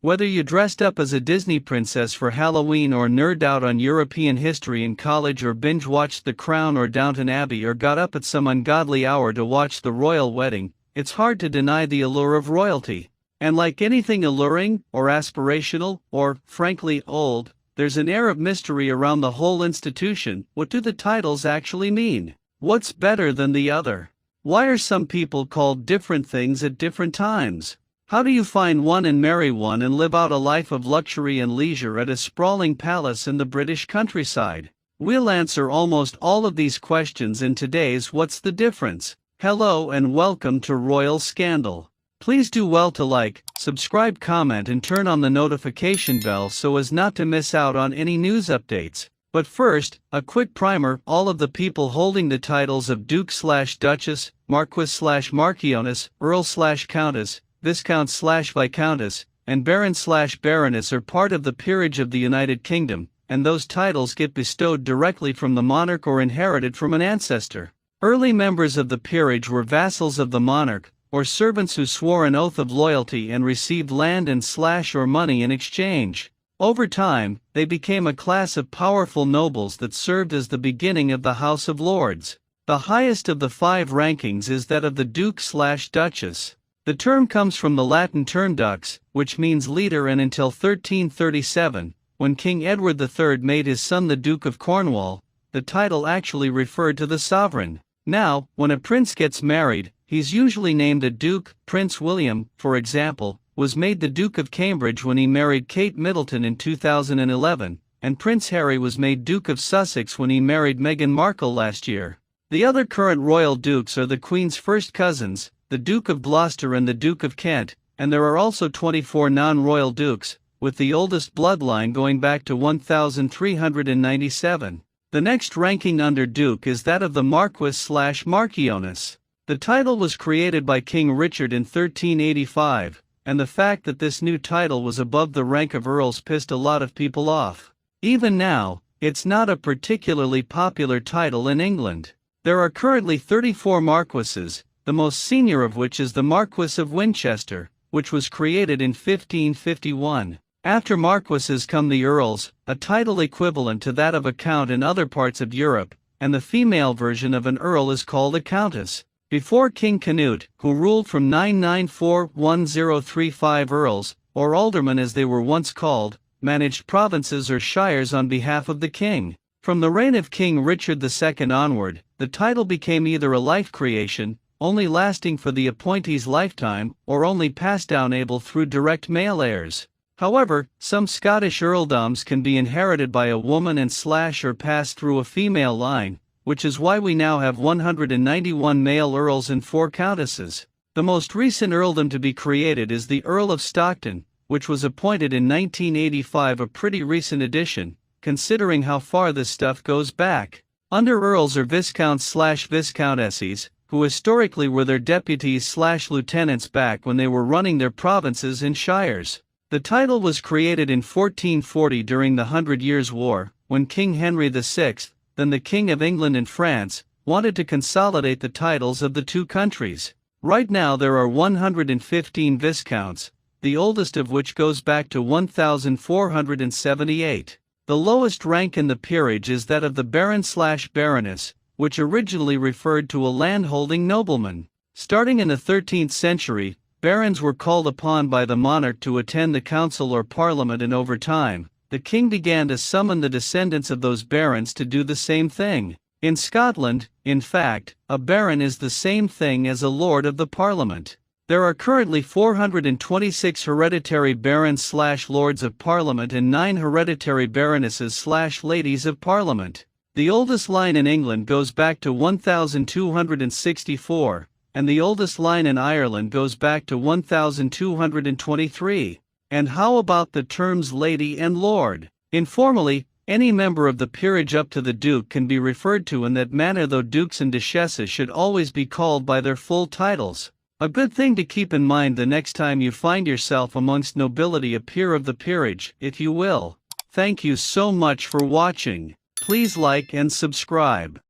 Whether you dressed up as a Disney princess for Halloween or nerded out on European history in college or binge-watched The Crown or Downton Abbey or got up at some ungodly hour to watch the royal wedding, it's hard to deny the allure of royalty. And like anything alluring, or aspirational, or, frankly, old, there's an air of mystery around the whole institution. What do the titles actually mean? What's better than the other? Why are some people called different things at different times? How do you find one and marry one and live out a life of luxury and leisure at a sprawling palace in the British countryside? We'll answer almost all of these questions in today's What's the Difference? Hello and welcome to Royal Scandal. Please do well to like, subscribe, comment and turn on the notification bell so as not to miss out on any news updates. But first, a quick primer. All of the people holding the titles of Duke/Duchess, Marquess/Marchioness, Earl/Countess, Viscount/Viscountess, and Baron/Baroness are part of the peerage of the United Kingdom, and those titles get bestowed directly from the monarch or inherited from an ancestor. Early members of the peerage were vassals of the monarch, or servants who swore an oath of loyalty and received land and/or money in exchange. Over time, they became a class of powerful nobles that served as the beginning of the House of Lords. The highest of the 5 rankings is that of the Duke/Duchess. The term comes from the Latin term dux, which means leader, and until 1337, when King Edward III made his son the Duke of Cornwall, the title actually referred to the sovereign. Now, when a prince gets married, he's usually named a duke. Prince William, for example, was made the Duke of Cambridge when he married Kate Middleton in 2011, and Prince Harry was made Duke of Sussex when he married Meghan Markle last year. The other current royal dukes are the Queen's first cousins, the Duke of Gloucester and the Duke of Kent, and there are also 24 non-royal dukes, with the oldest bloodline going back to 1397. The next ranking under duke is that of the Marquess/Marchioness. The title was created by King Richard in 1385, and the fact that this new title was above the rank of earls pissed a lot of people off. Even now, it's not a particularly popular title in England. There are currently 34 marquesses, the most senior of which is the Marquess of Winchester, which was created in 1551. After marquesses come the earls, a title equivalent to that of a count in other parts of Europe, and the female version of an earl is called a countess. Before King Canute, who ruled from 994-1035, earls, or aldermen as they were once called, managed provinces or shires on behalf of the king. From the reign of King Richard II onward, the title became either a life creation, only lasting for the appointee's lifetime, or only passed down able through direct male heirs. However, some Scottish earldoms can be inherited by a woman and/or pass through a female line, which is why we now have 191 male earls and 4 countesses. The most recent earldom to be created is the Earl of Stockton, which was appointed in 1985, a pretty recent addition, considering how far this stuff goes back. Under earls are viscounts/viscountesses, who historically were their deputies/lieutenants back when they were running their provinces and shires. The title was created in 1440 during the 100 Years' War, when King Henry VI, then the King of England and France, wanted to consolidate the titles of the two countries. Right now there are 115 viscounts, the oldest of which goes back to 1478. The lowest rank in the peerage is that of the Baron/Baroness, which originally referred to a landholding nobleman. Starting in the 13th century, barons were called upon by the monarch to attend the council or parliament, and over time, the king began to summon the descendants of those barons to do the same thing. In Scotland, in fact, a baron is the same thing as a lord of the parliament. There are currently 426 hereditary barons/lords of parliament and 9 hereditary baronesses/ladies of parliament. The oldest line in England goes back to 1264, and the oldest line in Ireland goes back to 1223. And how about the terms lady and lord? Informally, any member of the peerage up to the duke can be referred to in that manner, though dukes and duchesses should always be called by their full titles. A good thing to keep in mind the next time you find yourself amongst nobility, a peer of the peerage, if you will. Thank you so much for watching. Please like and subscribe.